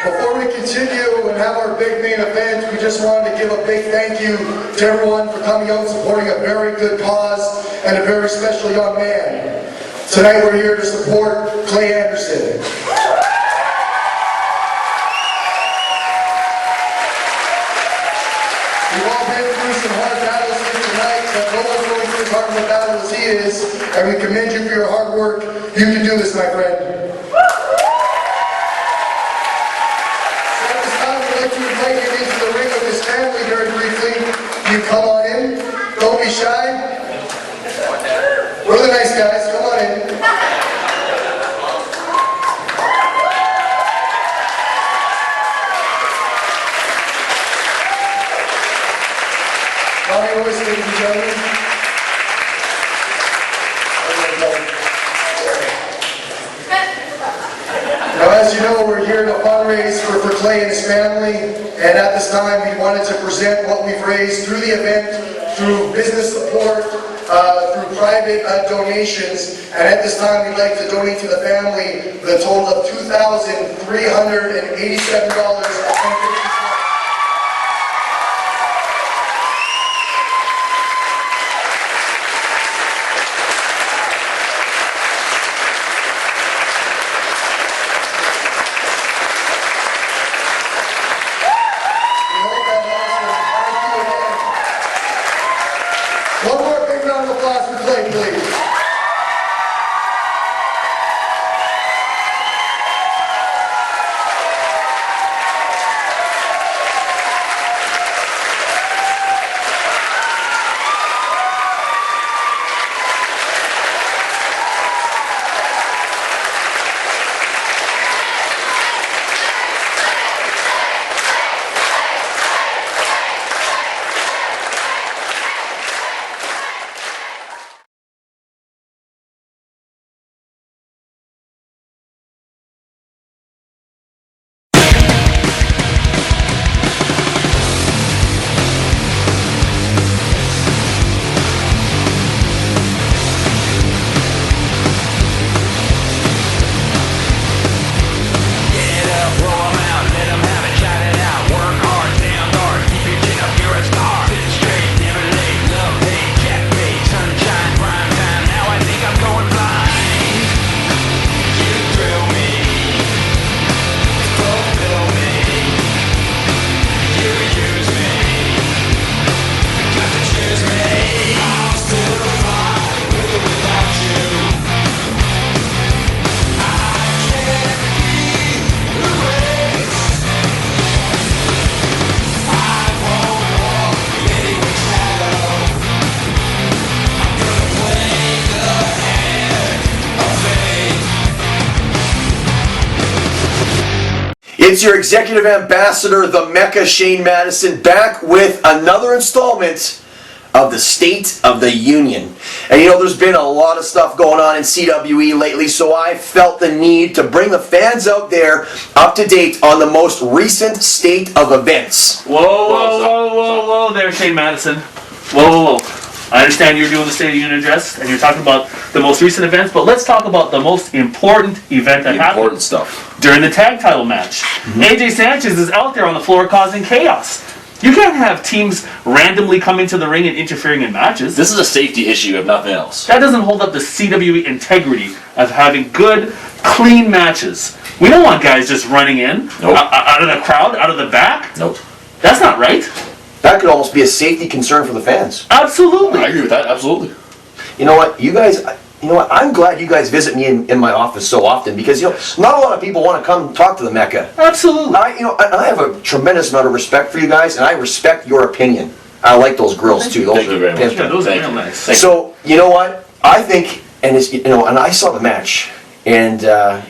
Before we continue and have our big main event, we just wanted to give a big thank you to everyone for coming out and supporting a very good cause and a very special young man. Tonight we're here to support Clay Anderson. We've all been through some hard battles here tonight, but no one's going through as hard of a battle as he is, and we commend you for your hard work. You can do this, my friend. You come on in. Don't be shy. We're the nice guys. Come on in. Mommy always, ladies and gentlemen. Now, as you know, we're here to fundraise for Clay and his family, and at this time we wanted to present what we've raised through the event, through business support, through private donations, and at this time we'd like to donate to the family the total of $2,387.50. One more big round of applause for Clay, please. It's your executive ambassador, the Mecca, Shane Madison, back with another installment of the State of the Union. And you know, there's been a lot of stuff going on in CWE lately, so I felt the need to bring the fans out there up to date on the most recent state of events. Whoa there, Shane Madison. Whoa. I understand you're doing the State of the Union address and you're talking about the most recent events, but let's talk about the most important event that happened during the tag title match. AJ Sanchez is out there on the floor causing chaos. You can't have teams randomly coming to the ring and interfering in matches. This is a safety issue, if nothing else. That doesn't hold up the CWE integrity of having good, clean matches. We don't want guys just running in, out of the crowd, out of the back. Nope. That's not right. That could almost be a safety concern for the fans. Absolutely. I agree with that, absolutely. You know what, I'm glad you guys visit me in my office so often, because not a lot of people want to come talk to the Mecca. Absolutely. I have a tremendous amount of respect for you guys, and I respect your opinion. I like those grills too. Thank you very much. Yeah, those are real nice. So you know what? I think, and I saw the match, and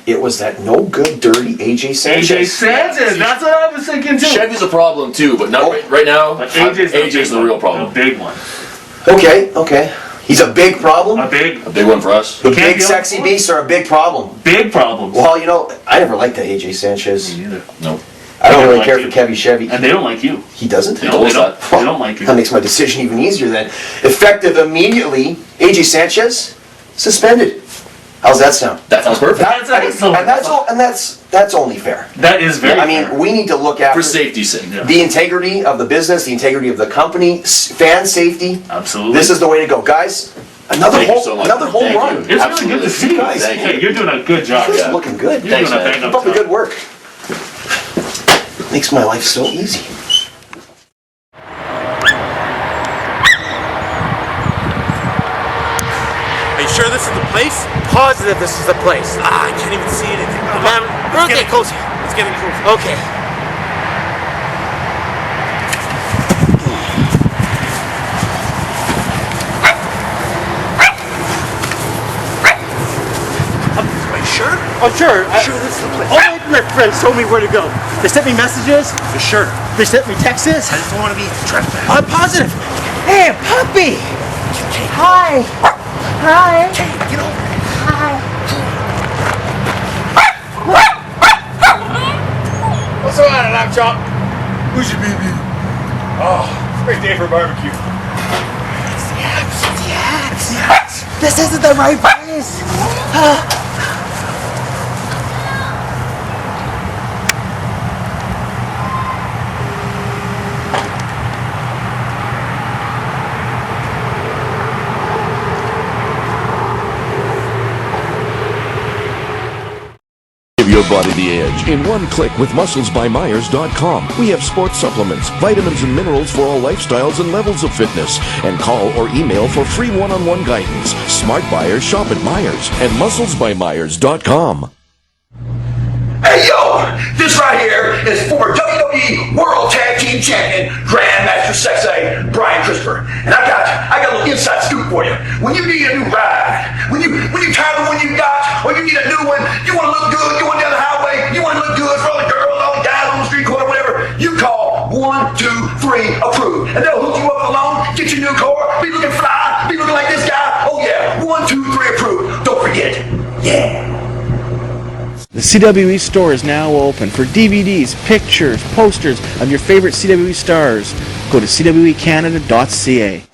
it was that no good, dirty AJ Sanchez. AJ Sanchez. That's what I was thinking too. Chevy's a problem too, but not right now. But AJ's the real problem. The big one. Okay. He's a big problem? A big one for us. The big sexy beasts are a big problem. Big problems. Well, I never liked that AJ Sanchez. Me neither. Nope. I don't really care for Kevy Chevy. And they don't like you. He doesn't? No, they don't. They don't like you. That makes my decision even easier then. Effective immediately, AJ Sanchez, suspended. How's that sound? That sounds perfect. That's excellent. And that's only fair. That is very I mean, fair. we need to look after For safety's sake. Yeah. the integrity of the business, the integrity of the company, fan safety. Absolutely. This is the way to go, guys. Another Thank you home, so much. another home Thank run. you. It's really good Absolutely. to see you guys. Thank Hey, you. you're doing a good job. This is Yeah. looking good. You're Thanks, doing a man. bang Keep up up the job. good work. Makes my life so easy. Are you sure this is the place? Positive this is the place. Ah, I can't even see anything. Man, It's getting closer. It's getting closer. Okay. Are you sure? Oh, sure. Sure this is the place. All my friends told me where to go. They sent me messages. You're sure? They sent me texts. I just don't want to be trespassed. I'm positive. Hey, a puppy. Hi. Hi. Hey, get over here. What's the matter, lamb chop? Who's your baby? Oh, it's a great day for barbecue. This isn't the right place. Give your body the edge in one click with musclesbymyers.com. We have sports supplements, vitamins and minerals for all lifestyles and levels of fitness. And call or email for free one-on-one guidance. Smart buyers shop at Myers and musclesbymyers.com. Hey yo, this right here is former WWE World Tag Team Champion, Grandmaster Sexay, Brian Crisper. And I got a little inside scoop for you. When you need a new ride, when you tired of the one you got, or you need a new one, you want to look good going down the highway, you want to look good for all the girls, all the guys on the street corner, whatever, you call 123 Approved. And they'll hook you up with a loan, get your new car, be looking fly, be looking like this guy. Oh yeah, 123 Approved. Don't forget. Yeah. The CWE store is now open for DVDs, pictures, posters of your favorite CWE stars. Go to cwecanada.ca.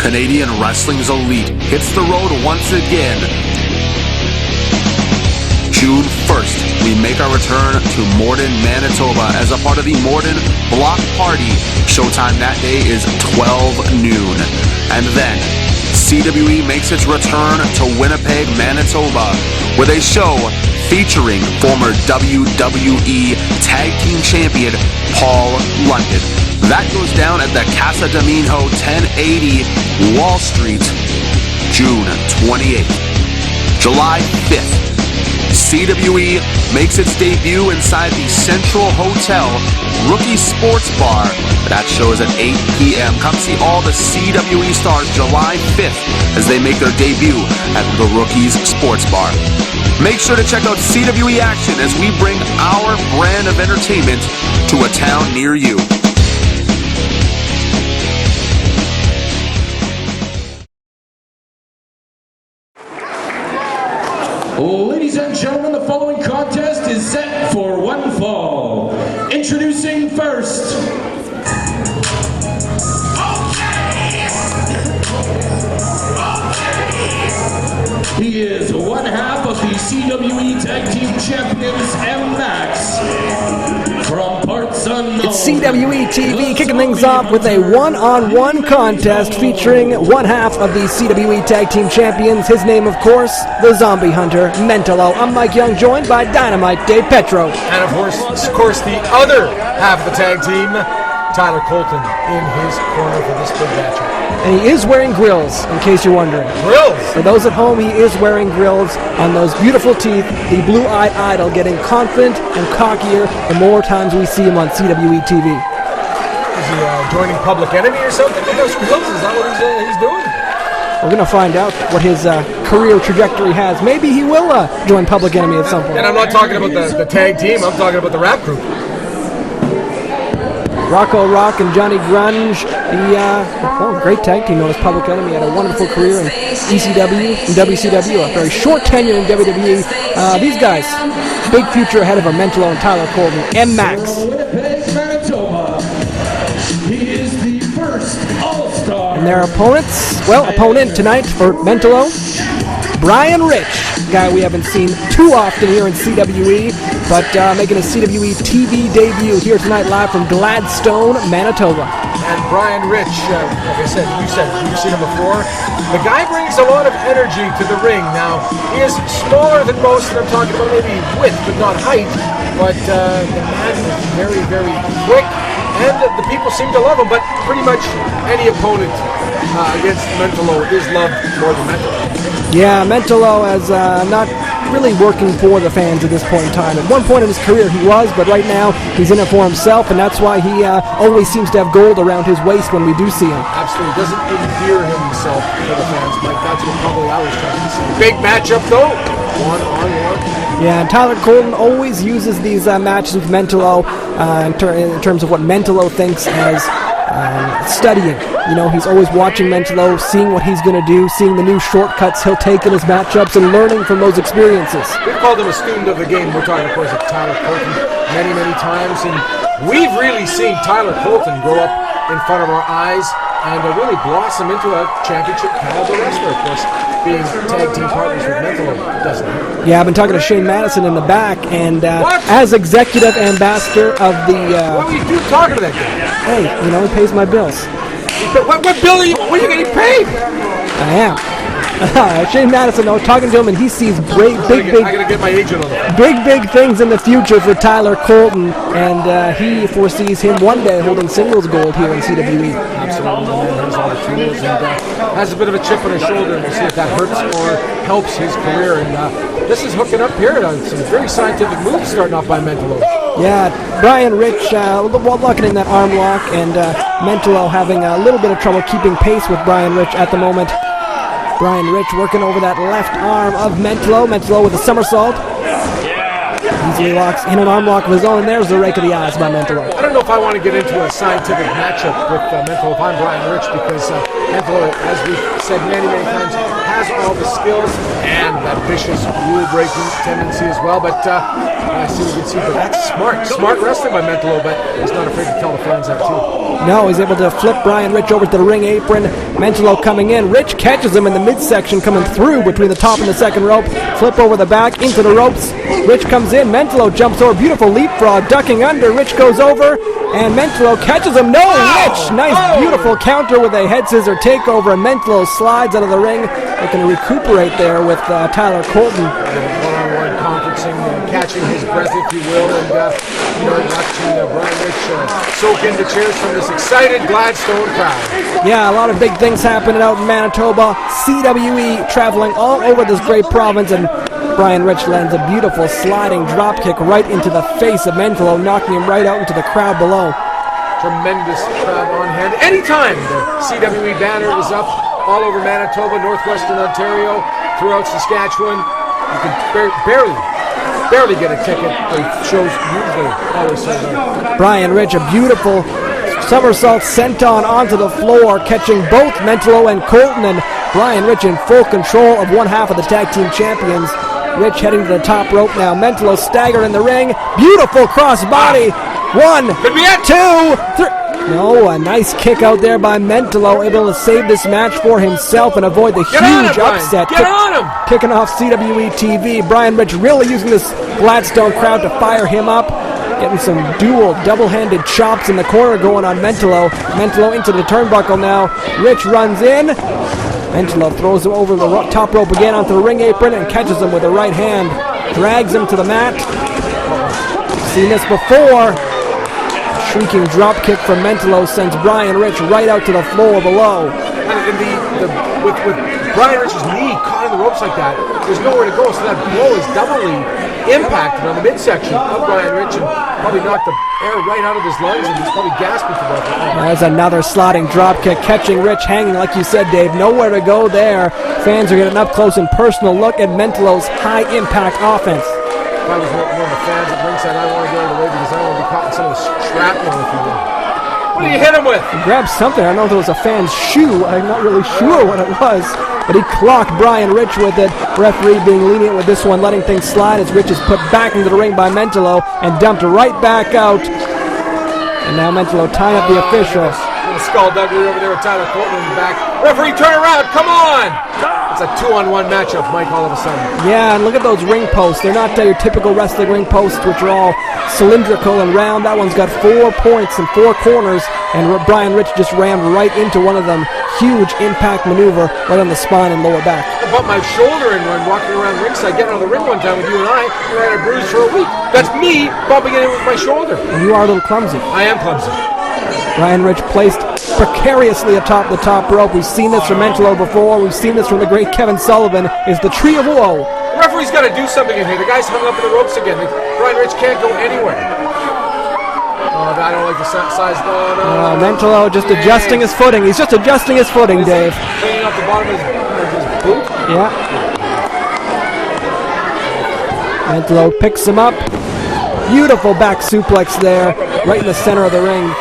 Canadian Wrestling's Elite hits the road once again. June 1st, we make our return to Morden, Manitoba as a part of the Morden Block Party. Showtime that day is 12 noon. And then CWE makes its return to Winnipeg, Manitoba, with a show featuring former WWE Tag Team Champion Paul London. That goes down at the Casa de Minho 1080 Wall Street, June 28th. July 5th, CWE makes its debut inside the Central Hotel Rookie Sports Bar. That show is at 8 p.m. Come see all the CWE stars July 5th as they make their debut at the Rookies Sports Bar. Make sure to check out CWE Action as we bring our brand of entertainment to a town near you. Ladies and gentlemen, the following contest is set for one fall. Introducing first. He is one half of the CWE Tag Team Champions, M-Max. From parts unknown. It's CWE TV kicking things off with a one-on-one contest featuring one half of the CWE Tag Team Champions. His name, of course, the Zombie Hunter, Mentalo. I'm Mike Young, joined by Dynamite Dave Petro. And of course, the other half of the tag team, Tyler Colton, in his corner for this big matchup. And he is wearing grills, in case you're wondering. Grills? For those at home, he is wearing grills on those beautiful teeth. The blue-eyed idol getting confident and cockier the more times we see him on CWE TV. Is he joining Public Enemy or something? Is that what he's doing? We're going to find out what his career trajectory has. Maybe he will join Public Enemy at some point. And I'm not talking about the tag team, I'm talking about the rap group. Rocco Rock and Johnny Grunge, the great tag team known as Public Enemy, had a wonderful career in ECW and WCW, a very short tenure in WWE. These guys, big future ahead of them, Mentalo and Tyler Colton, M-Max. Winnipeg, Manitoba. He is the first All-Star. And their opponents, opponent tonight for Mentolo, Brian Rich, guy we haven't seen too often here in CWE, but making a CWE TV debut here tonight live from Gladstone, Manitoba. And Brian Rich, like I said, you've seen him before. The guy brings a lot of energy to the ring. Now, he is smaller than most, and I'm talking about maybe width, but not height. But the man is very, very quick, and the people seem to love him. But pretty much any opponent against Mentolo is loved more than Mentolo. Yeah, Mentolo is not really working for the fans at this point in time. At one point in his career he was, but right now he's in it for himself, and that's why he always seems to have gold around his waist when we do see him. Absolutely. Doesn't endear himself to the fans, Mike. That's what probably I was trying to see. Big matchup, though. One-on-one. Yeah, and Tyler Colton always uses these matches with Mentolo in terms of what Mentolo thinks as studying. You know, he's always watching Mentolo, seeing what he's going to do, seeing the new shortcuts he'll take in his matchups, and learning from those experiences. We've called him a student of the game. We're talking, of course, of Tyler Colton many, many times, and we've really seen Tyler Colton grow up in front of our eyes and really blossom into a championship caliber wrestler, of course, being tag team partners with Mentolo, doesn't he? Yeah, I've been talking to Shane Madison in the back, and as executive ambassador of the... what are you talking to that guy? Hey, you know, he pays my bills. What bill are you getting paid? I am. Shane Madison, though, talking to him, and he sees I gotta get my agent on the phone. big things in the future for Tyler Colton, and he foresees him one day holding singles gold here in CWE. Absolutely, the man has all the tools and has a bit of a chip on his shoulder, and we'll see if that hurts or helps his career. And this is hooking up here on some very scientific moves starting off by Mentolo. Yeah, Brian Rich locking in that arm lock, and Mentolo having a little bit of trouble keeping pace with Brian Rich at the moment. Brian Rich working over that left arm of Mentolo. Mentolo with a somersault. Easily locks in an arm lock of his own, and there's the rake of the eyes by Mentolo. I don't know if I want to get into a scientific matchup with Mentolo if I'm Brian Rich, because Mentolo, as we've said many, many times, has all the skills and that vicious rule-breaking tendency as well. But I see what you can see, but that's smart wrestling by Mentolo, but he's not afraid to tell the fans that too. No, he's able to flip Brian Rich over to the ring apron. Mentolo coming in. Rich catches him in the midsection, coming through between the top and the second rope. Flip over the back into the ropes. Rich comes in. Mentolo jumps over. Beautiful leapfrog, ducking under. Rich goes over, and Mentolo catches him. No, Rich! Nice, beautiful counter with a head scissor takeover, and Mentolo slides out of the ring. Looking to recuperate there with Tyler Colton. One-on-one conferencing, catching his breath, if you will, and watching Brian Rich soak into cheers from this excited Gladstone crowd. Yeah, a lot of big things happening out in Manitoba. CWE traveling all over this great province, and Brian Rich lands a beautiful sliding drop kick right into the face of Mentolo, knocking him right out into the crowd below. Tremendous crowd on hand. Anytime the CWE banner is up all over Manitoba, northwestern Ontario, throughout Saskatchewan, you can barely get a ticket. The shows usually always sold out. Brian Rich, a beautiful somersault senton onto the floor, catching both Mentolo and Colton, and Brian Rich in full control of one half of the tag team champions. Rich heading to the top rope now. Mentolo staggered in the ring. Beautiful crossbody. 1, 2, 3. No, a nice kick out there by Mentolo, able to save this match for himself and avoid the huge upset. Get on him! Kicking off CWE TV. Brian Rich really using this Gladstone crowd to fire him up. Getting some double-handed chops in the corner going on Mentolo. Mentolo into the turnbuckle now. Rich runs in. Mentolo throws him over the top rope again onto the ring apron and catches him with the right hand. Drags him to the mat. Seen this before. Shrieking drop kick from Mentolo sends Brian Rich right out to the floor below. And with Brian Rich's knee caught in the ropes like that, there's nowhere to go, so that blow is doubly impacted on the midsection of Brian Rich and probably knocked the air right out of his lungs, and he's probably gasping for breath. There's another sliding drop kick, catching Rich hanging, like you said, Dave. Nowhere to go there. Fans are getting an up-close and personal look at Mentolo's high-impact offense. If I was one of the fans at ringside, I want to get out of the way because I don't want to be caught in some of the shrapnel, if you will. What do you hit him with? He grabbed something. I don't know if it was a fan's shoe. I'm not really sure what it was. But he clocked Brian Rich with it. Referee being lenient with this one, letting things slide as Rich is put back into the ring by Mentolo and dumped right back out. And now Mentolo tying up the official. little skullduggery over there with Tyler Colton in the back. Referee, turn around, come on! It's a 2-on-1 matchup, Mike, all of a sudden. Yeah, and look at those ring posts. They're not your typical wrestling ring posts, which are all cylindrical and round. That one's got 4 points and 4 corners, and Brian Rich just rammed right into one of them. Huge impact maneuver right on the spine and lower back. I bumped my shoulder in when walking around ringside, getting out of the ring one time with you and I had a bruise for a week. That's me bumping it in with my shoulder. And you are a little clumsy. I am clumsy. Brian Rich placed precariously atop the top rope. We've seen this from Mentolo before. We've seen this from the great Kevin Sullivan. Is the tree of woe. The referee's got to do something in here. The guy's hung up in the ropes again. Brian Rich can't go anywhere. Oh, I don't like the size. No. Mentolo just adjusting his footing. He's just adjusting his footing, Dave. Cleaning up the bottom of his boot. Yeah. Mentolo picks him up. Beautiful back suplex there, right in the center of the ring.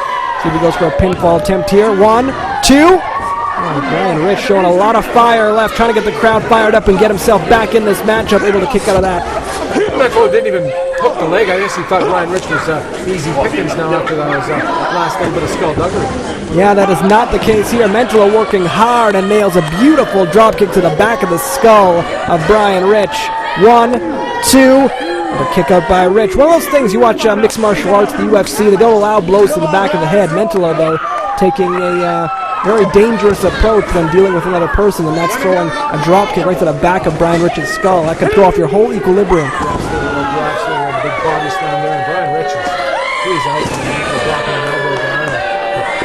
See if he goes for a pinfall attempt here. 1, 2. Oh, Brian Rich showing a lot of fire left, trying to get the crowd fired up and get himself back in this matchup, able to kick out of that. Mentolo didn't even hook the leg. I guess he thought Brian Rich was easy pickings now after that last little bit of skullduggery. Yeah, that is not the case here. Mentolo working hard and nails a beautiful dropkick to the back of the skull of Brian Rich. 1, 2. A kick out by Rich. One of those things you watch mixed martial arts, the UFC, they don't allow blows to the back of the head. Mentolo, though, taking a very dangerous approach when dealing with another person, and that's throwing a drop kick right to the back of Brian Rich's skull. That can throw off your whole equilibrium. You're absolutely right. The big body slam there, and Brian Rich he's out blocking an elbow down.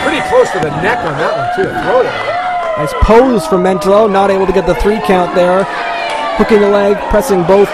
Pretty close to the neck on that one, too. Throw it. Nice pose from Mentolo, not able to get the 3 count there. Hooking the leg, pressing both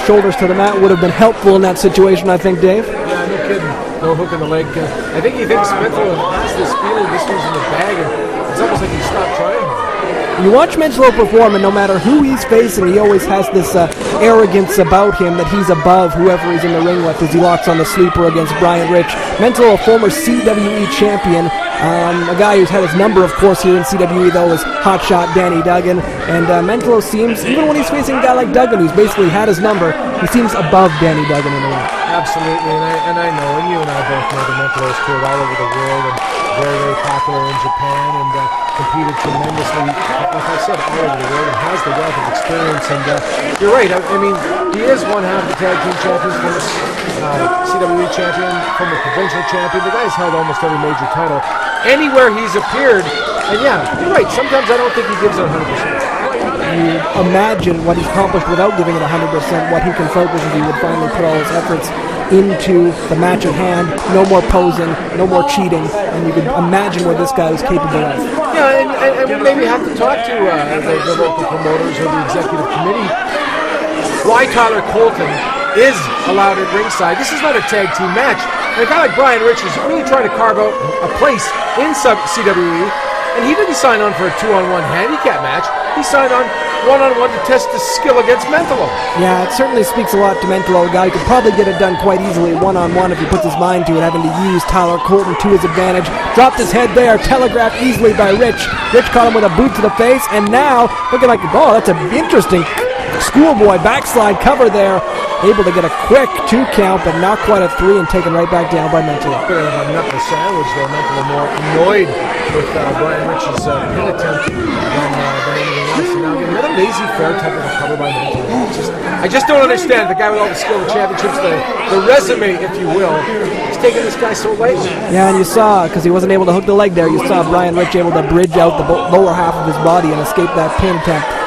shoulders to the mat would have been helpful in that situation, I think, Dave. Yeah, no kidding. No hook in the leg. I think he thinks Mentolo has this feeling this one's in the bag, and it's almost like he stopped trying. You watch Mentolo perform, and no matter who he's facing, he always has this arrogance about him that he's above whoever he's in the ring with as he locks on the sleeper against Brian Rich. Mentolo, a former CWE champion, a guy who's had his number, of course, here in CWE, though, is hotshot Danny Duggan. And Mentolo seems, even when he's facing a guy like Duggan, who's basically had his number, he seems above Danny Duggan in the ring. Absolutely, and I know, and you and I both know that Mentolo's toured all over the world and very, very popular in Japan and competed tremendously, like I said, all over the world and has the wealth of experience. And you're right, I mean, he is one half the tag team champions, former CWE champion, former provincial champion. The guy's held almost every major title. Anywhere he's appeared, and yeah, you're right, sometimes I don't think he gives it 100%. You imagine what he's accomplished without giving it 100%, what he can focus if he would finally put all his efforts into the match at hand. No more posing, no more cheating, and you can imagine what this guy is capable of. Yeah, and we maybe have to talk to the local promoters or the executive committee why Tyler Colton is allowed at ringside. This is not a tag team match. And a guy like Brian Rich is really trying to carve out a place in CWE, and he didn't sign on for a 2-on-1 handicap match. He signed on 1-on-1 to test his skill against Mentolo. Yeah, it certainly speaks a lot to Mentolo, a guy who could probably get it done quite easily 1-on-1 if he puts his mind to it, having to use Tyler Colton to his advantage. Dropped his head there, telegraphed easily by Rich. Rich caught him with a boot to the face, and now, looking like, oh, that's an interesting schoolboy backslide cover there. Able to get a quick 2 count, but not quite a 3, and taken right back down by Mentolo. Bit of a knuckle sandwich there. Mentolo more annoyed with Brian Rich's pin attempt than anything else. And now again, another lazy fair type of a cover by Mentolo. I just don't understand the guy with all the skill, the championships, the resume, if you will. He's taking this guy so lightly. Yeah, and you saw, because he wasn't able to hook the leg there, you saw Brian Rich able to bridge out the lower half of his body and escape that pin attempt.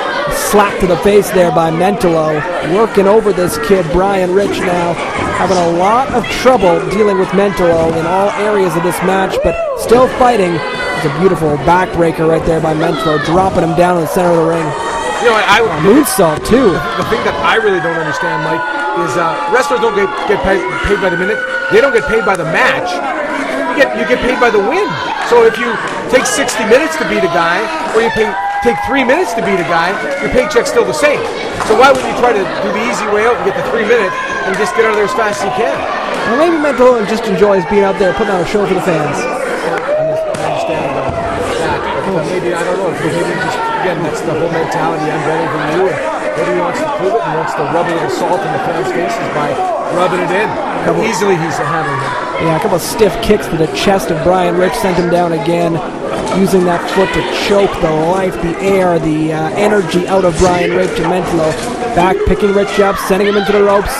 Slap to the face there by Mentolo. Working over this kid, Brian Rich now having a lot of trouble dealing with Mentolo in all areas of this match, but still fighting. It's a beautiful backbreaker right there by Mentolo, dropping him down in the center of the ring. You know, moonsault too. The thing that I really don't understand, Mike, is wrestlers don't get paid by the minute. They don't get paid by the match. You get paid by the win. So if you take 60 minutes to beat a guy, or you take 3 minutes to beat a guy, your paycheck's still the same. So why wouldn't you try to do the easy way out and get the 3 minutes and just get out of there as fast as you can? Well, maybe Mentolo just enjoys being out there putting on a show for the fans. I understand that, but maybe, I don't know, maybe just, again, that's the whole mentality, I'm better than you, and maybe he wants to prove it and wants to rub a little salt in the fans' faces by rubbing it in. How easily he's handling it. Yeah, a couple of stiff kicks to the chest of Brian Rich sent him down again. Using that foot to choke the life, the air, the energy out of Brian Rich, and Mentolo back picking Rich up, sending him into the ropes.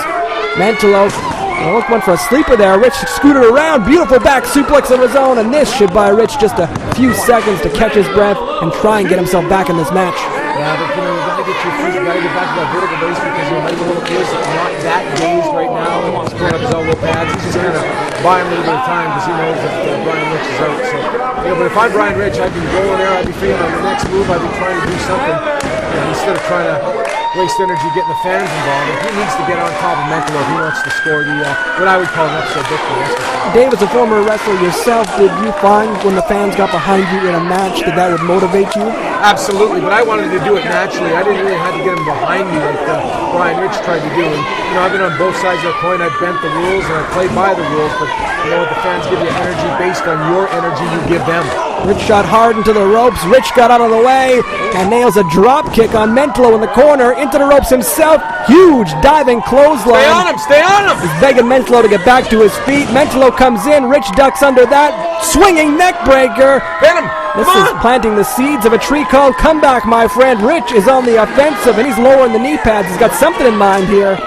Mentolo went for a sleeper there. Rich scooted around, beautiful back suplex of his own, and this should buy Rich just a few seconds to catch his breath and try and get himself back in this match. Yeah, but you gotta get your feet, you gotta get back to that vertical base because your Mentolo is not that dazed right now. He wants to pull up his elbow pads. He's just gonna buy him a little bit of time because he knows that Brian Rich is out. So, but if I'm Brian Rich, I'd be rolling there, I'd be feeling on the next move, I'd be trying to do something instead of trying to waste energy getting the fans involved. If he needs to get on top of Mentolo, if he wants to score the what I would call an upset victory. Dave, as a former wrestler yourself, did you find when the fans got behind you in a match that would motivate you? Absolutely, but I wanted to do it naturally. I didn't really have to get them behind me like Brian Rich tried to do. And, I've been on both sides of the coin. I've bent the rules and I played by the rules, but the fans give you energy based on your energy you give them. Rich shot hard into the ropes. Rich got out of the way and nails a drop kick on Mentolo in the corner. Into the ropes himself. Huge diving clothesline. Stay on him! Stay on him! He's begging Mentolo to get back to his feet. Mentolo comes in. Rich ducks under that. Swinging neck breaker. Get him! This is planting the seeds of a tree called comeback, my friend. Rich is on the offensive and he's lowering the knee pads. He's got something in mind here. He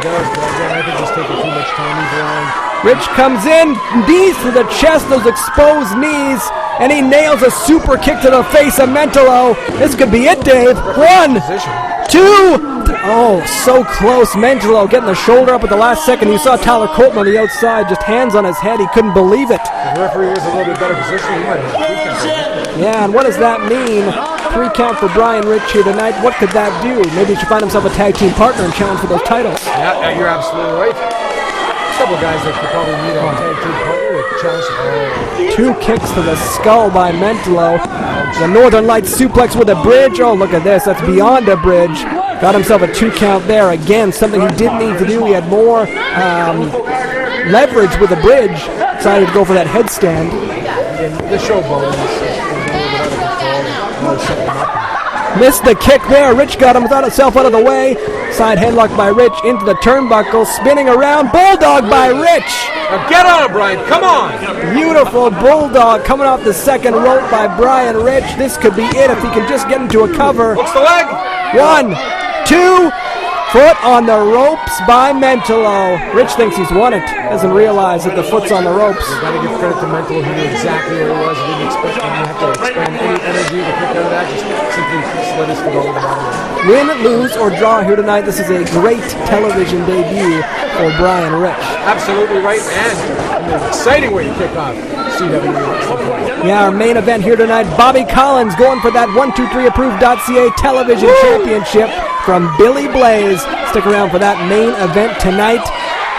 does, but again, I think he's taking too much time. He's around. Rich comes in, knees to the chest, those exposed knees, and he nails a super kick to the face of Mentolo. This could be it, Dave. 1, 2. Oh, so close. Mentolo getting the shoulder up at the last second. You saw Tyler Colton on the outside, just hands on his head. He couldn't believe it. If the referee was a little bit better position, he might have had a 3 count. Yeah, and what does that mean? 3 count for Brian Rich here tonight. What could that do? Maybe he should find himself a tag team partner and challenge for those titles. Yeah, you're absolutely right. A couple guys that could probably need a tag team partner to challenge. 2 kicks to the skull by Mentolo. The Northern Lights suplex with a bridge. Oh, look at this. That's beyond a bridge. Got himself a 2 count there. Again, something he didn't need to do. He had more leverage with the bridge. Decided to go for that headstand. The showboat is Missed the kick there. Rich got himself out of the way. Side headlock by Rich into the turnbuckle. Spinning around. Bulldog by Rich. Now get on him, Brian. Come on. Beautiful bulldog coming off the second rope by Brian Rich. This could be it if he can just get into a cover. Hooks the leg. 1, 2. Foot on the ropes by Mentolo. Rich thinks he's won it. Doesn't realize that the foot's on the ropes. You gotta give credit to Mentolo. He knew exactly what it was. He didn't expect him to have to expend any energy to pick out of that. Just simply slid his foot over the bottom. Win, lose, or draw here tonight, this is a great television debut for Brian Rich. Absolutely right, and an exciting way to kick off CWE. Yeah, our main event here tonight, Bobby Collins going for that 123approved.ca television championship from Billy Blaze. Stick around for that main event tonight.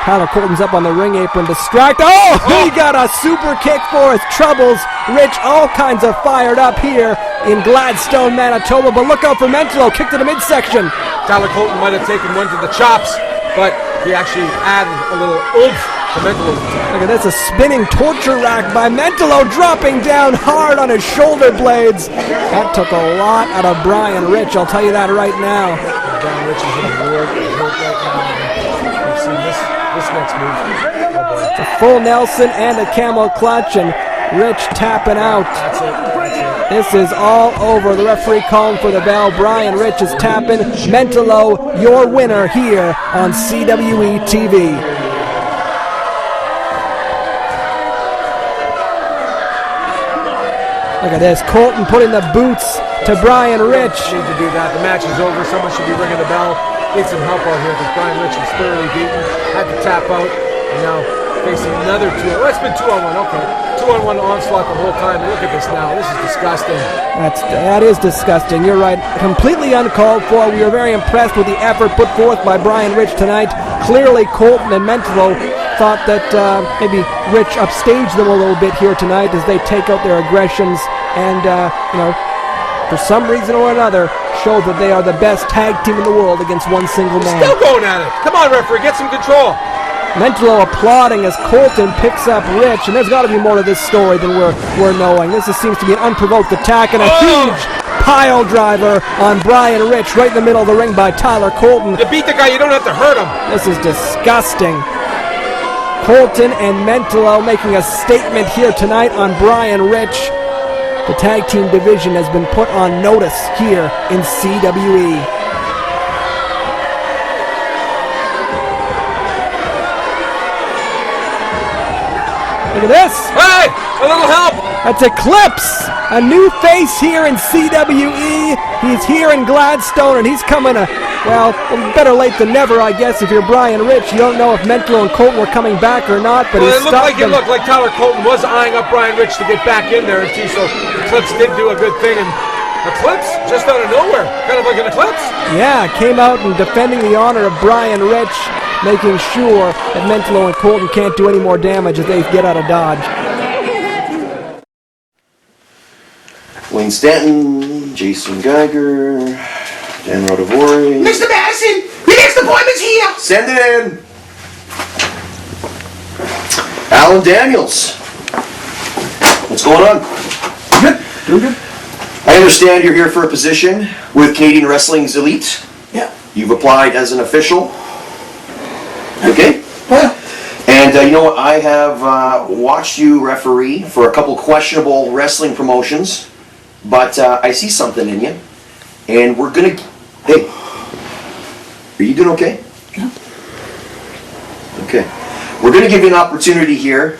Tyler Colton's up on the ring apron, distract. Oh, he got a super kick for his troubles. Rich all kinds of fired up here in Gladstone, Manitoba, but look out for Mentolo, kick to the midsection. Tyler Colton might have taken one to the chops, but he actually added a little oomph to Mentolo's attack. Look at this, a spinning torture rack by Mentolo, dropping down hard on his shoulder blades. That took a lot out of Brian Rich, I'll tell you that right now. Brian Rich is in the ward, hurt right now. We've seen this next move. It's a full Nelson and a camel clutch, and Rich tapping out. That's it. This is all over. The referee calling for the bell. Brian Rich is tapping. Mentolo, your winner here on CWE TV. Look at this. Colton putting the boots to Brian Rich. Need to do that. The match is over. Someone should be ringing the bell. Need some help out here because Brian Rich was thoroughly beaten. Had to tap out. And now facing another 2. Oh, it's been 2-on-1. Okay. 2-on-1 onslaught the whole time. Look at this now. This is disgusting. That is disgusting. You're right. Completely uncalled for. We are very impressed with the effort put forth by Brian Rich tonight. Clearly, Colton and Mentolo thought that maybe Rich upstaged them a little bit here tonight as they take out their aggressions and, for some reason or another, show that they are the best tag team in the world against one single man. Still going at it. Come on, referee. Get some control. Mentolo applauding as Colton picks up Rich, and there's got to be more to this story than we're knowing. This seems to be an unprovoked attack and a huge pile driver on Brian Rich right in the middle of the ring by Tyler Colton. You beat the guy, you don't have to hurt him. This is disgusting. Colton and Mentolo making a statement here tonight on Brian Rich. The tag team division has been put on notice here in CWE. Look at this. Hey, a little help. That's Eclipse, a new face here in CWE. He's here in Gladstone, and he's coming to, well, better late than never, I guess. If you're Brian Rich, you don't know if Mentolo and Colton were coming back or not, but Well, he stopped them. it looked like Tyler Colton was eyeing up Brian Rich to get back in there, too, so Eclipse did do a good thing. And Eclipse, just out of nowhere, kind of like an eclipse. Yeah, came out and defending the honor of Brian Rich, making sure that Mentolo and Colton can't do any more damage as they get out of Dodge. Wayne Stanton, Jason Geiger, Dan Rodavori. Mr. Madison, your next appointment's here. Send it in. Alan Daniels. What's going on? Good. Doing good. I understand you're here for a position with Canadian Wrestling's Elite. Yeah. You've applied as an official. Okay. Well. And you know what? I have watched you referee for a couple questionable wrestling promotions, but I see something in you, and we're gonna. Hey, are you doing okay? Yeah. Okay. We're gonna give you an opportunity here.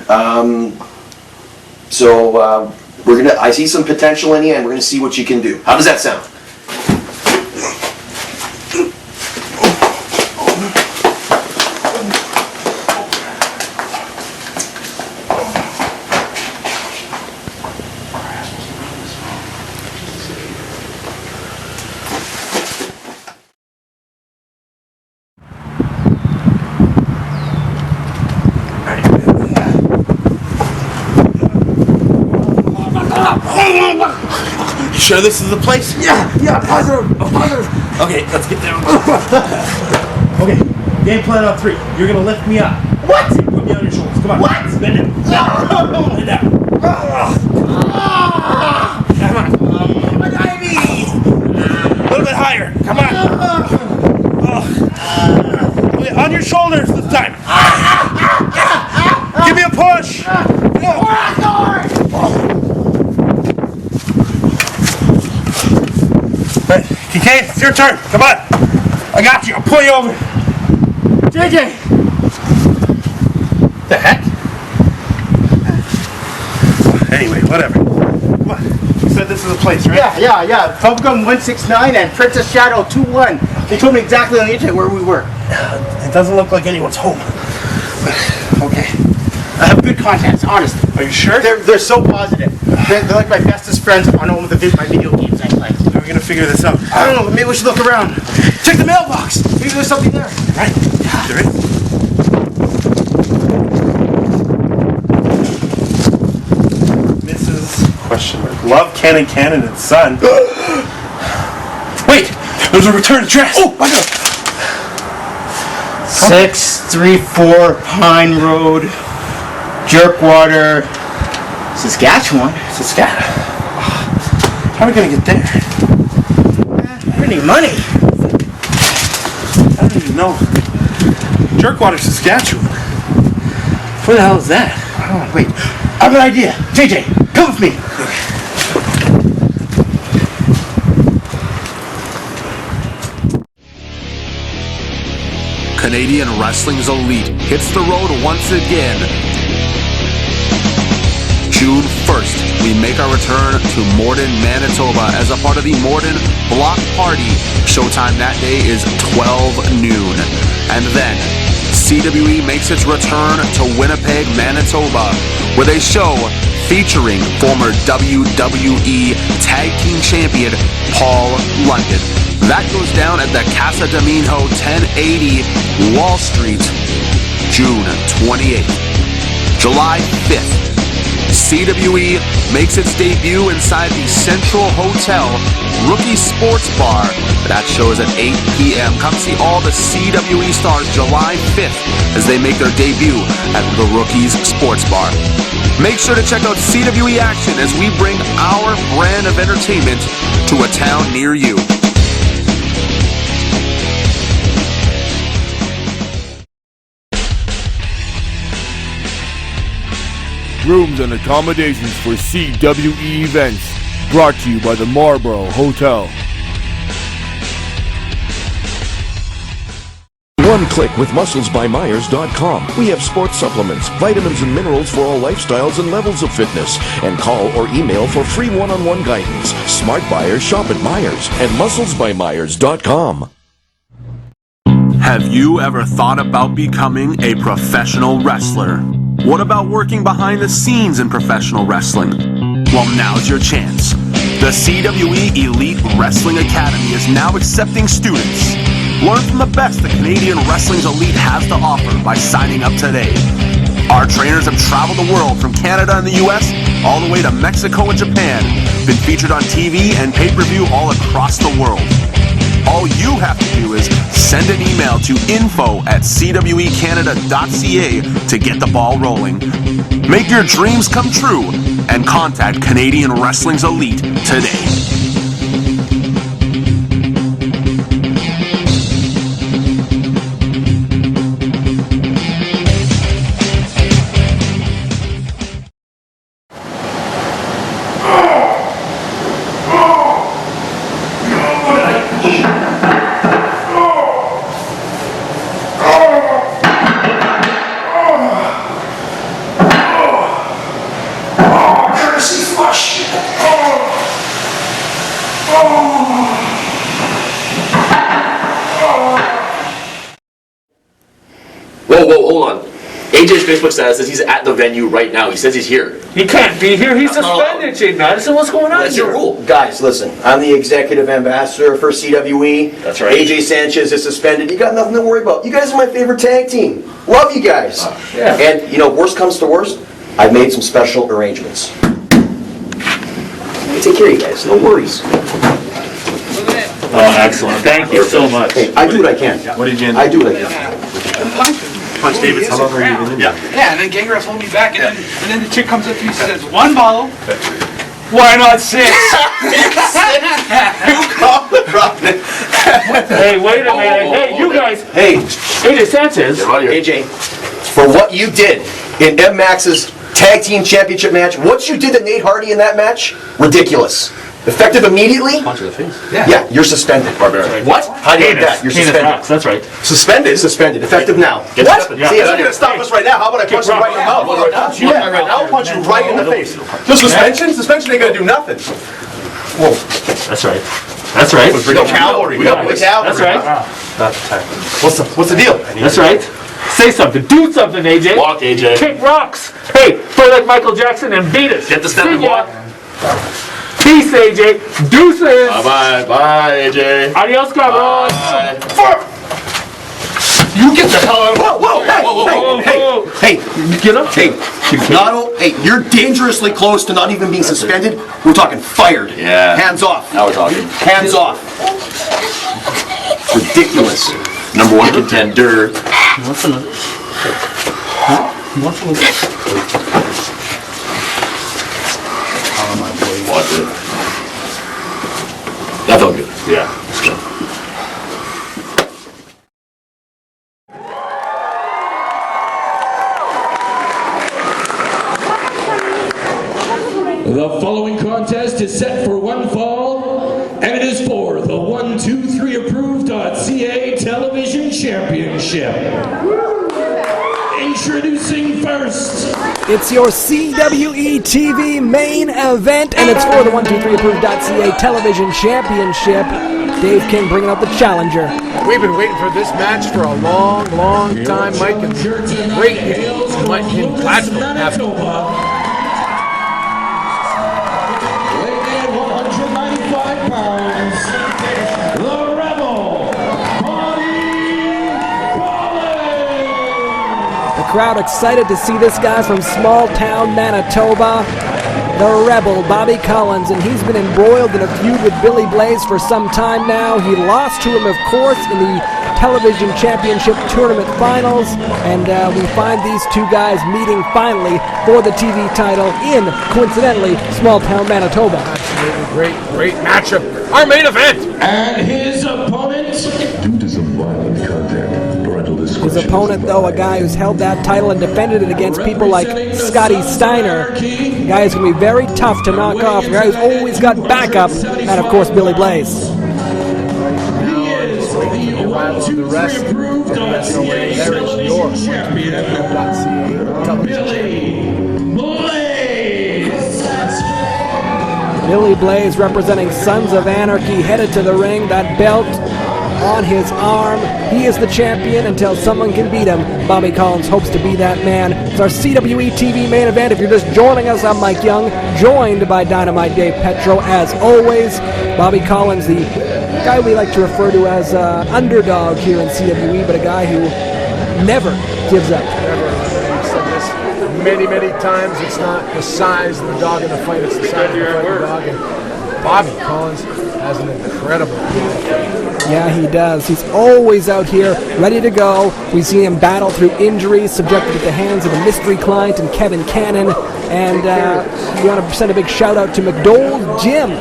We're gonna. I see some potential in you, and we're gonna see what you can do. How does that sound? Sure this is the place? Yeah, positive. Okay, let's get down. Okay, game plan on 3. You're gonna lift me up. What? Put me on your shoulders. Come on. What? Bend it. Bend down. Come on. My diabetes. A little bit higher. Come on. Okay, on your shoulders this time. Give me a push. Right, Kincaid, it's your turn. Come on. I got you. I'll pull you over. JJ. The heck? Anyway, whatever. Come on. You said this is the place, right? Yeah. Bubblegum 169 and Princess Shadow 21. They told me exactly on the internet where we were. It doesn't look like anyone's home. Okay. I have good contacts, honestly. Are you sure? They're so positive. They're like my bestest friends on all of my video games I play. How are we gonna figure this out? I don't know, but maybe we should look around. Check the mailbox. Maybe there's something there. Right? There is. Mrs. Question mark. Love Cannon and son. Wait! There's a return address! Oh, my God! 634 Pine Road, Jerkwater, Saskatchewan. How are we gonna get there? We need money. I don't even know. Jerkwater, Saskatchewan. Where the hell is that? Oh, wait. I have an idea. JJ, come with me. Canadian Wrestling's Elite hits the road once again. June 1st, we make our return to Morden, Manitoba as a part of the Morden Block Party. Showtime that day is 12 noon. And then, CWE makes its return to Winnipeg, Manitoba with a show featuring former WWE Tag Team Champion Paul London. That goes down at the Casa de Minho 1080 Wall Street, June 28th. July 5th, CWE makes its debut inside the Central Hotel Rookie Sports Bar. That show is at 8 p.m. Come see all the CWE stars July 5th as they make their debut at the Rookies Sports Bar. Make sure to check out CWE Action as we bring our brand of entertainment to a town near you. rooms and accommodations for CWE events. Brought to you by the Marlborough Hotel. One click with musclesbymyers.com. We have sports supplements, vitamins and minerals for all lifestyles and levels of fitness. And call or email for free one-on-one guidance. Smart buyers shop at Myers and musclesbymyers.com. Have you ever thought about becoming a professional wrestler? What about working behind the scenes in professional wrestling? Well, now's your chance. The CWE Elite Wrestling Academy is now accepting students. Learn from the best the Canadian Wrestling's Elite has to offer by signing up today. Our trainers have traveled the world from Canada and the US all the way to Mexico and Japan, been featured on TV and pay-per-view all across the world. All you have to do is send an email to info@cwecanada.ca to get the ball rolling. Make your dreams come true and contact Canadian Wrestling's Elite today. Whoa, hold on. AJ's Facebook status says he's at the venue right now. He says he's here. He can't be here. He's suspended, Shane Madison. What's going on That's here? your rule. Guys, listen, I'm the executive ambassador for CWE. That's right. AJ Sanchez is suspended. You got nothing to worry about. You guys are my favorite tag team. Love you guys. Yeah. And, worst comes to worst, I've made some special arrangements. Take care of you guys. No worries. Oh, excellent. Thank you so much. Hey, I do what I can. What did you I do what I can. punch David? How long are you in? Yeah, and then Gangrel hold me back, and then the chick comes up to me and says, "One bottle." Why not 6? Who called the problem? Hey, wait a minute. Hey, you guys. Hey, AJ Sanchez. AJ, for what you did in M. Max's Tag Team Championship match, what you did to Nate Hardy in that match, ridiculous. Effective immediately? Punch in the face. Yeah, you're suspended. Barbarian. What? How do you like that? You're suspended. That's right. Suspended? Suspended. Effective now. Get What? stepping. Yeah. See, I'm going to stop us right now. How about I punch you right in the mouth? Right now? Yeah, right now. I'll punch you right in the face. So suspension? Suspension ain't going to do nothing. Whoa. That's right. That's right. We got cavalry. We got cavalry. That's right. What's the deal? That's right. Say something. Do something, AJ. Walk, AJ. Kick rocks. Hey, play like Michael Jackson and beat us. Get the step and See ya. walk. Peace, AJ. Deuces. Bye-bye. Bye, AJ. Adios, cabron. You get the hell out of Hey, Get up. Hey, you're dangerously close to not even being suspended. We're talking fired. Yeah. Hands off. Now we're talking. Hands off. Ridiculous. Number 1 contender. Watch it. That felt good. Yeah. Let's go. The following contest is set for one fall, and it is for the 123approved.ca Television Championship. Introducing first. It's your CWE TV main event, and it's for the 123approved.ca Television Championship. Dave King bringing out the challenger. We've been waiting for this match for a long, long time, Mike, and great in Gladstone. Weighing in 195 pounds, the Rebel, The crowd excited to see this guy from small town Manitoba, the Rebel, Bobby Collins, and he's been embroiled in a feud with Billy Blaze for some time now. He lost to him, of course, in the Television Championship Tournament Finals, and we find these two guys meeting finally for the TV title in, coincidentally, small town Manitoba. Absolutely great matchup. Our main event. and his opponent. Due to some violent content, parental discretion. His opponent, though, a guy who's held that title and defended it against people like Scotty Steiner. A guy who's going to be very tough to knock off. A guy who's always got backup. And, of course, Billy Blaze. The rest of the SOA, there is your Billy Blaze representing Sons of Anarchy, headed to the ring, that belt on his arm. He is the champion until someone can beat him. Bobby Collins hopes to be that man. It's our CWE TV main event. If you're just joining us, I'm Mike Young, joined by Dynamite Dave Petro, as always. Bobby Collins, the guy we like to refer to as underdog here in CWE, but a guy who never gives up. Never. We've said this many times. It's not the size of the dog in the fight, it's the size of the fight of the dog. And Bobby Collins has an incredible Yeah, he does. He's always out here, ready to go. We see him battle through injuries, subjected at the hands of a mystery client and Kevin Cannon. And we want to send a big shout out to McDowell's Gym,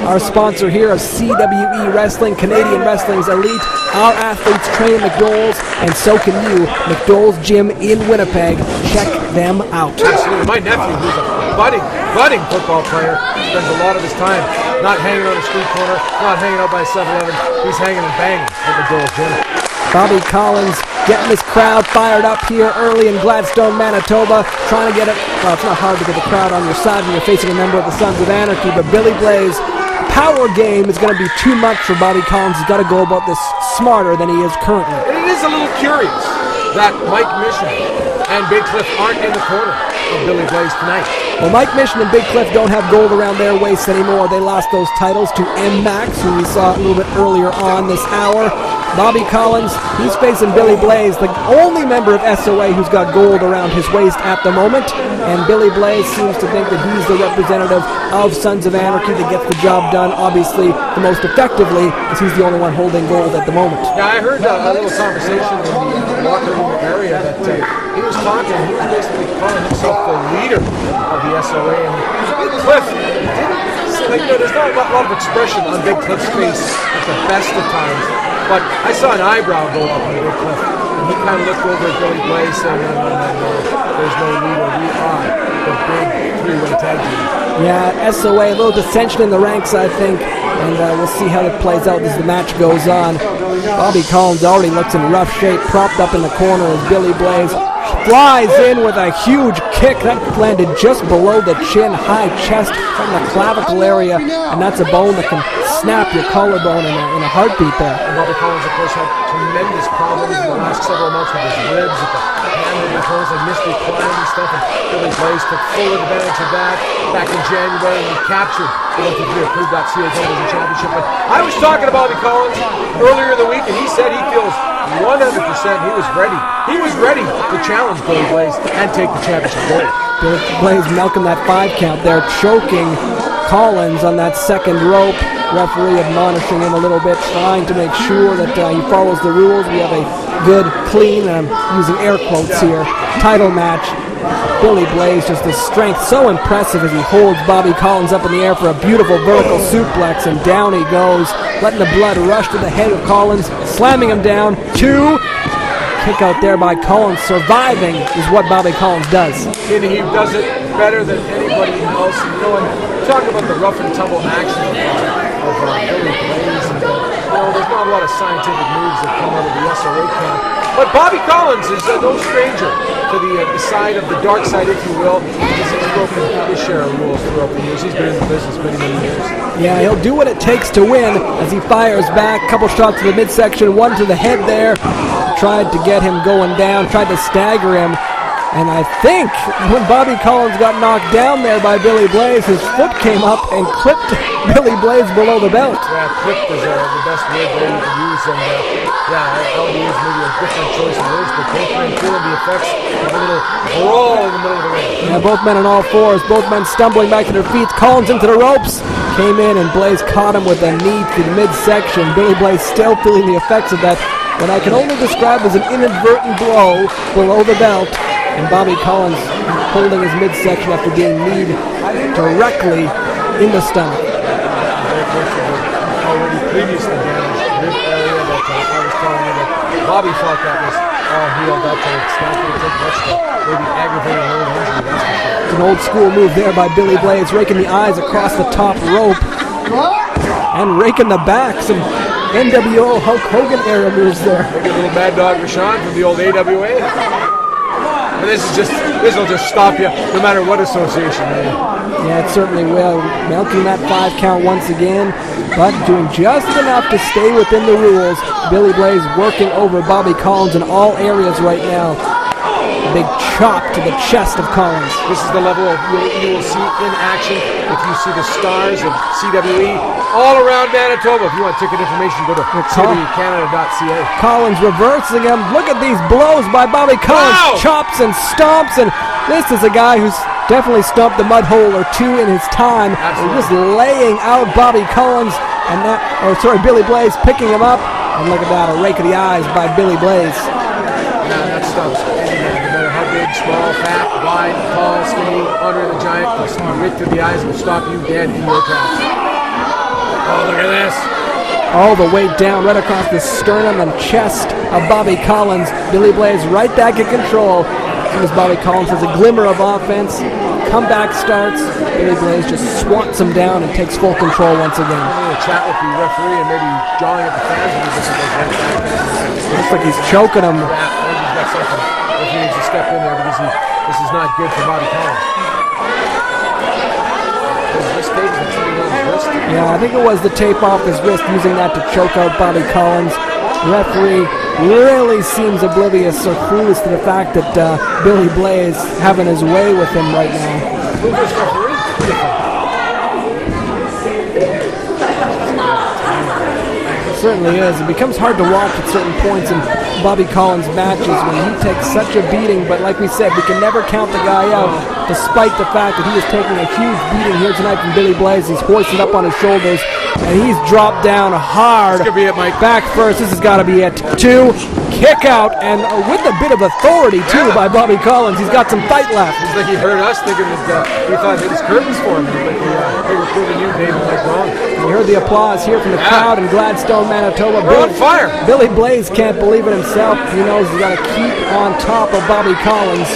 our sponsor here of CWE Wrestling, Canadian Wrestling's elite. Our athletes train McDowell's, and so can you. McDowell's Gym in Winnipeg. Check them out. Absolutely. My nephew, who's a budding football player, spends a lot of his time not hanging on a street corner, not hanging out by 7-Eleven. He's hanging and banging at McDowell's Gym. Bobby Collins getting this crowd fired up here early in Gladstone, Manitoba, trying to get it. Well, it's not hard to get the crowd on your side when you're facing a member of the Sons of Anarchy, but Billy Blaze, power game is going to be too much for Bobby Collins. He's got to go about this smarter than he is currently. And it is a little curious that Mike Mission and Big Cliff aren't in the corner of Billy Blaze tonight. Well, Mike Mission and Big Cliff don't have gold around their waists anymore. They lost those titles to M-Max, who we saw a little bit earlier on this hour. Bobby Collins, he's facing Billy Blaze, the only member of SOA who's got gold around his waist at the moment. And Billy Blaze seems to think that he's the representative of Sons of Anarchy that gets the job done, obviously, the most effectively, because he's the only one holding gold at the moment. Yeah, I heard a little conversation in the locker room area that he was talking, he was basically calling himself the leader of the SOA. And Big Cliff didn't, there's not a lot of expression on Big Cliff's face at the best of times. But I saw an eyebrow go up on Big Cliff, and he kind of looked over at Billy Blaze saying, no, there's no leader. We are the big three-way tag team. Yeah, SOA, a little dissension in the ranks, I think, and we'll see how it plays out as the match goes on. Bobby Collins already looks in rough shape, propped up in the corner as Billy Blaze flies in with a huge kick that landed just below the chin, high chest from the clavicle area, and that's a bone that can snap your collarbone in a heartbeat there. And Bobby Collins, of course, had tremendous problems in the last several months with his ribs, with the hand opponents like mystery client and stuff, and Billy Blaze took full advantage of that back in January, and he captured the 1-3 approved CA Television Championship. But I was talking to Bobby Collins earlier in the week, and he said he feels 100% he was ready. He was ready to challenge Billy Blaze and take the championship gold. Billy Blaze milking that 5 count there, choking Collins on that second rope. Referee admonishing him a little bit, trying to make sure that he follows the rules. We have a good, clean, and I'm using air quotes here, title match. Billy Blaze, just the strength so impressive as he holds Bobby Collins up in the air for a beautiful vertical suplex, and down he goes, letting the blood rush to the head of Collins, slamming him down. 2. Kick out there by Collins. Surviving is what Bobby Collins does. And he does it better than anybody else. You know, and talk about the rough and tumble action of Billy Blaze. And, there's not a lot of scientific moves that come out of the SOA camp. But Bobby Collins is no stranger to the side of the dark side, if you will, because he's broken his share of rules throughout the years. He's been in the business many years. Yeah, he'll do what it takes to win as he fires back. Couple shots to the midsection, one to the head there. Tried to get him going down, tried to stagger him. And I think when Bobby Collins got knocked down there by Billy Blaze, his foot came up and clipped Billy Blaze below the belt. Yeah, clipped is the best word that you can use. And I would use maybe a different choice of words, but both men feeling the effects of a little brawl in the middle of the ring. Yeah, both men on all fours, both men stumbling back to their feet. Collins into the ropes, came in and Blaze caught him with a knee to the midsection. Billy Blaze still feeling the effects of that, what I can only describe as an inadvertent blow below the belt. And Bobby Collins holding his midsection after being kneed directly in the stomach. Very close to the already previously damaged rib area that I was telling you that Bobby felt that was all healed up, and it's not going to take much to maybe aggravate a little injury, that's for sure. It's an old school move there by Billy Blaze, raking the eyes across the top rope and raking the back. Some NWO Hulk Hogan era moves there. Maybe a little Mad Dog Rashawn from the old AWA. And this will just stop you no matter what association you're in. Yeah, it certainly will. Milking that 5 count once again, but doing just enough to stay within the rules. Billy Blaze working over Bobby Collins in all areas right now. A big chop to the chest of Collins. This is the level of you will see in action if you see the stars of CWE all around Manitoba. If you want ticket information, go to CWEcanada.ca. Collins reversing him. Look at these blows by Bobby Collins. Wow. Chops and stomps, and this is a guy who's definitely stomped a mud hole or two in his time. Absolutely. Just laying out Bobby Collins, and Billy Blaze picking him up. And look at that, a rake of the eyes by Billy Blaze. Yeah, that stumps any man, no matter how big, small, fat, wide, tall, skinny, Andre the Giant, a rake to the eyes will stop you dead in your tracks. Oh, look at this. All the way down, right across the sternum and chest of Bobby Collins. Billy Blaze right back in control. As soon as Bobby Collins has a glimmer of offense, comeback starts, Billy Blaze just swats him down and takes full control once again. I'm going to chat with the referee and maybe jawing at the fans. Looks like he's choking him. He's got something. He needs to step in there because this is not good for Bobby Collins. Yeah, I think it was the tape off his wrist, using that to choke out Bobby Collins. The referee really seems oblivious or clueless to the fact that Billy Blaze having his way with him right now. Certainly is. It becomes hard to watch at certain points in Bobby Collins' matches when he takes such a beating, but like we said, we can never count the guy out, despite the fact that he is taking a huge beating here tonight from Billy Blaze. He's hoisted up on his shoulders, and he's dropped down hard. This could be it, Mike. Back first, this has got to be it. 2, kick out, and with a bit of authority, too, by Bobby Collins. He's got some fight left. It's like he heard us thinking that he thought it was curtains for him. Like they were proving you, David, like wrong. You heard the applause here from the crowd in Gladstone, Manitoba. We're on fire. Billy Blaze can't believe it himself. He knows he's got to keep on top of Bobby Collins.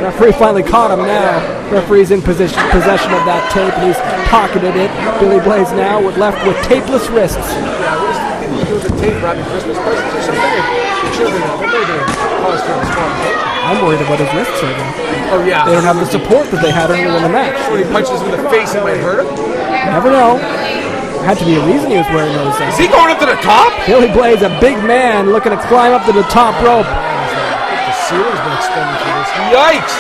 Referee finally caught him now. Referee's in possession of that tape, and he's pocketed it. Billy Blaze now left with tapeless wrists. Yeah, what is the do with the tape wrapping Christmas presents or something? The children are maybe cause for a small occasion. I'm worried about his wrists right now. Oh, yeah. They don't have the support that they had earlier in the match. When he punches him in the face, it might hurt him. Never know. There had to be a reason he was wearing those things. Is he going up to the top? Billy Blaze, a big man, looking to climb up to the top rope. The ceiling's been extended for this. Yikes!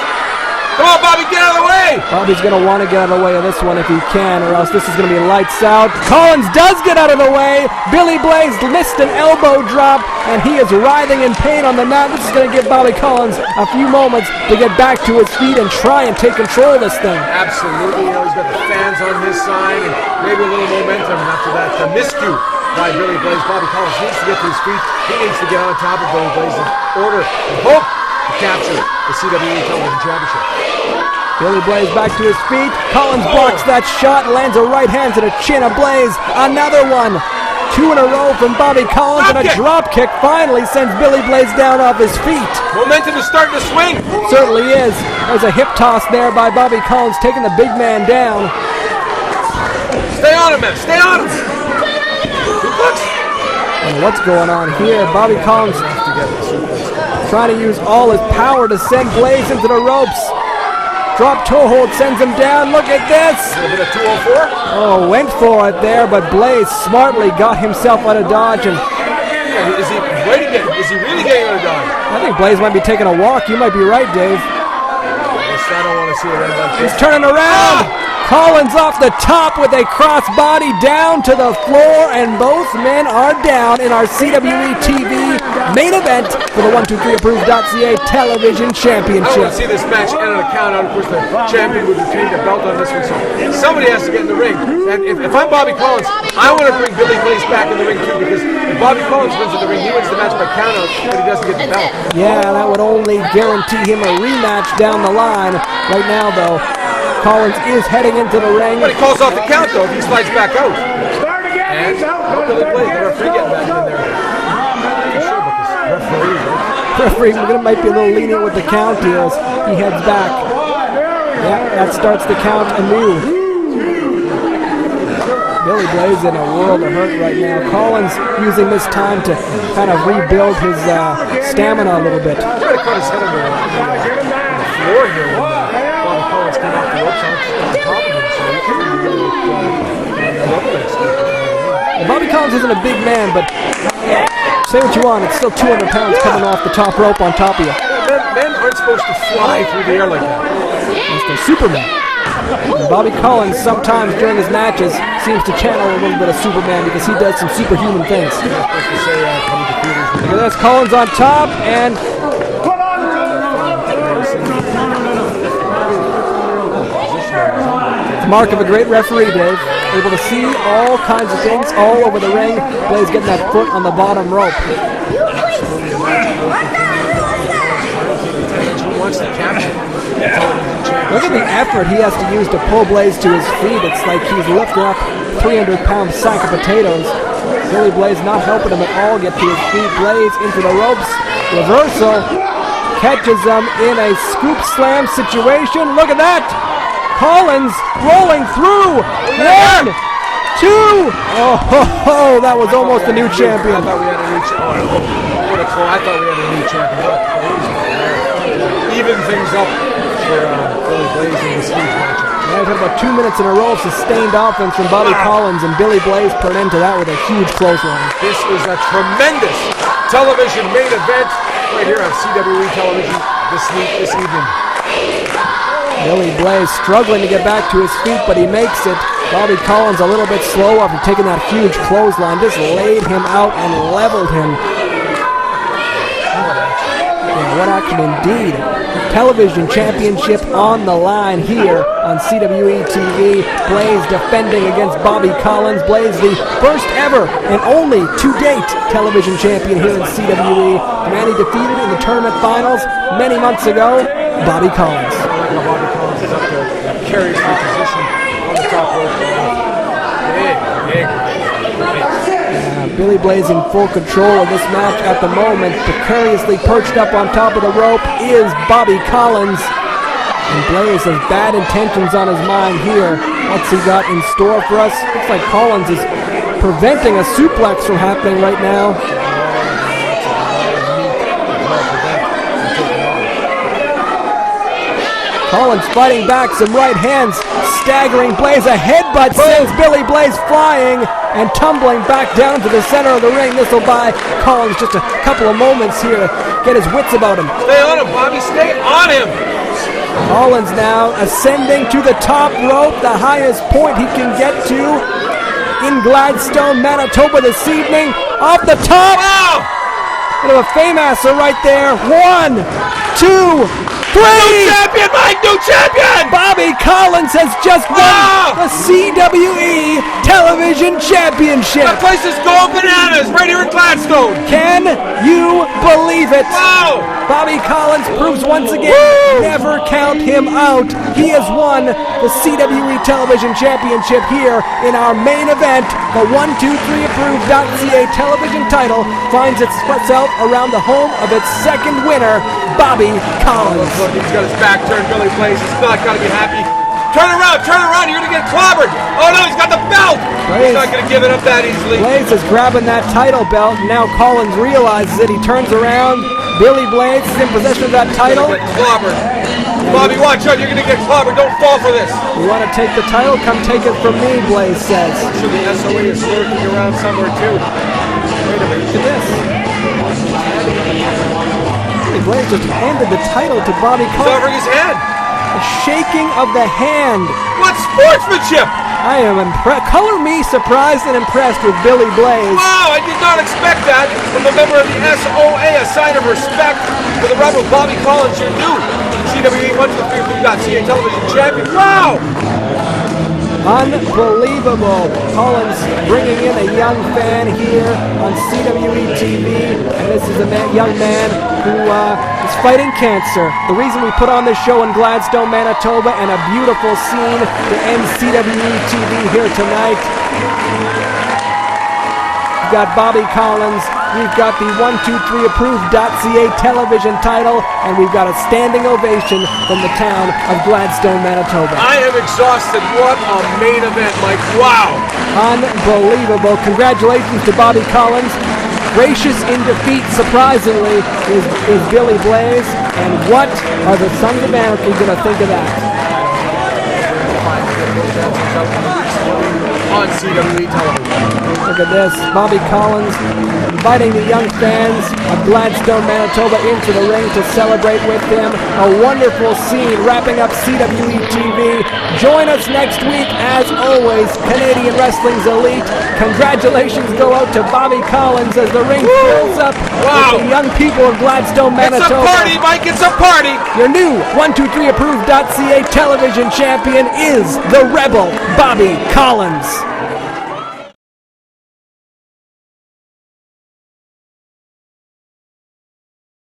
Come on, Bobby, get out of the way! Bobby's going to want to get out of the way of this one if he can, or else this is going to be lights out. Collins does get out of the way. Billy Blaze missed an elbow drop, and he is writhing in pain on the mat. This is going to give Bobby Collins a few moments to get back to his feet and try and take control of this thing. Absolutely. You know, he's got the fans on his side, and maybe a little momentum after that miscue by Billy Blaze. Bobby Collins needs to get to his feet. He needs to get on top of Billy Blaze in order and hope to capture the CWE Television Championship. Billy Blaze back to his feet. Collins blocks that shot, lands a right hand to the chin of Blaze. Another one. 2 in a row from Bobby Collins, and a drop kick finally sends Billy Blaze down off his feet. Momentum is starting to swing. Certainly is. There's a hip toss there by Bobby Collins, taking the big man down. Stay on him, man. Stay on him. And what's going on here? Bobby Collins trying to use all his power to send Blaze into the ropes. Drop toe hold sends him down. Look at this. A little bit of 204. Oh, went for it there, but Blaze smartly got himself out of dodge. And is he waiting? Is he really getting out of dodge? I think Blaze might be taking a walk. You might be right, Dave. I don't want to see it end like this. He's turning around. Collins off the top with a crossbody down to the floor, and both men are down in our CWE TV main event for the 123approved.ca television championship. I want to see this match end on a count out. Of course, the champion would retain the belt on this one, so somebody has to get in the ring. And if I'm Bobby Collins, I want to bring Billy Blaze back in the ring too, because if Bobby Collins wins in the ring, he wins the match by count out, but he doesn't get the belt. Yeah, that would only guarantee him a rematch down the line. Right now, though, Collins is heading into the ring. But he calls off the count though if he slides back out. And Billy Blaze, the referee getting back in there. I'm not sure about this referee, right? Referee might be a little lenient with the count here as he heads back. Yeah, that starts the count anew. Billy Blaze in a world of hurt right now. Collins using this time to kind of rebuild his stamina a little bit. Trying to cut his head on the floor here when Bobby Collins came off the ropes on top of him, so he couldn't really Bobby Collins isn't a big man, but say what you want, it's still 200 pounds coming off the top rope on top of you. Men aren't supposed to fly through the air like that. It's the Superman. And Bobby Collins sometimes during his matches seems to channel a little bit of Superman because he does some superhuman things. Look at this, Collins on top, and it's mark of a great referee, Dave. Able to see all kinds of things all over the ring. Blaze getting that foot on the bottom rope. Look at the effort he has to use to pull Blaze to his feet. It's like he's lifting up 300-pound sack of potatoes. Billy Blaze not helping him at all get to his feet. Blaze into the ropes. Reversal. Catches him in a scoop slam situation. Look at that. Collins rolling through. 1, 2. Oh, that was almost a new champion. I thought we had a new champion. I thought we had a new champion. Even things up for Billy Blaze in this huge matchup. Yeah, we've had about 2 minutes in a row of sustained offense from Bobby Collins, and Billy Blaze put an end to that with a huge clothesline. This is a tremendous television main event right here on CWE television this evening. Billy Blaze struggling to get back to his feet, but he makes it. Bobby Collins a little bit slow after taking that huge clothesline. Just laid him out and leveled him. Yeah, what action indeed. Television championship on the line here on CWE TV. Blaze defending against Bobby Collins. Blaze the first ever and only to date television champion here in CWE. The man he defeated in the tournament finals many months ago, Bobby Collins. Bobby Collins is up there, carries the position on the top rope. Big. Billy Blaze in full control of this match at the moment. Precariously perched up on top of the rope is Bobby Collins. And Blaze has bad intentions on his mind here. What's he got in store for us? Looks like Collins is preventing a suplex from happening right now. Collins fighting back, some right hands, staggering Blaze. A headbutt sends Billy Blaze flying and tumbling back down to the center of the ring. This will buy Collins just a couple of moments here to get his wits about him. Stay on him, Bobby, stay on him! Collins now ascending to the top rope, the highest point he can get to in Gladstone, Manitoba this evening. Off the top! Wow! Bit of a fame-asser right there. 1, 2, 3! New champion, Mike! New champion! Bobby Collins has just won the CWE Television Championship. That place is going bananas right here in Gladstone. Can you believe it? Wow! Bobby Collins proves once again, never count him out. He has won the CWE Television Championship here in our main event. The 123approved.ca television title finds itself around the home of its second winner, Bobby Collins. Look, he's got his back turned, Billy Blaze. He's not going to be happy. Turn around, you're going to get clobbered. Oh no, he's got the belt. He's not going to give it up that easily. Blaze is grabbing that title belt, and now Collins realizes it. He turns around. Billy Blaze is in possession of that title. Get clobbered. Bobby, watch out, you're going to get clobbered. Don't fall for this. You want to take the title? Come take it from me, Blaze says. I'm sure the SOA is lurking around somewhere too. Wait a minute. Look at this. Blaze just handed the title to Bobby Collins. He's offering his hand. A shaking of the hand. What sportsmanship! I am impressed. Color me surprised and impressed with Billy Blaze. Wow, I did not expect that from a member of the SOA. A sign of respect for the rebel Bobby Collins, your new CWE 123approved.ca television champion. Wow! Unbelievable. Collins bringing in a young fan here on CWE TV, and this is a young man who is fighting cancer. The reason we put on this show in Gladstone, Manitoba, and a beautiful scene to end CWE TV here tonight. We've got Bobby Collins, we've got the 123approved.ca television title, and we've got a standing ovation from the town of Gladstone, Manitoba. I am exhausted. What a main event, Mike. Wow. Unbelievable. Congratulations to Bobby Collins. Gracious in defeat, surprisingly, is Billy Blaze. And what are the Sons of Anarchy going to think of that? On CWE television. Look at this. Bobby Collins inviting the young fans of Gladstone, Manitoba into the ring to celebrate with him. A wonderful scene wrapping up CWE TV. Join us next week, as always, Canadian Wrestling's Elite. Congratulations go out to Bobby Collins as the ring fills up with the young people of Gladstone, Manitoba. It's a party, Mike. It's a party. Your new 123approved.ca television champion is the Rebel, Bobby Collins.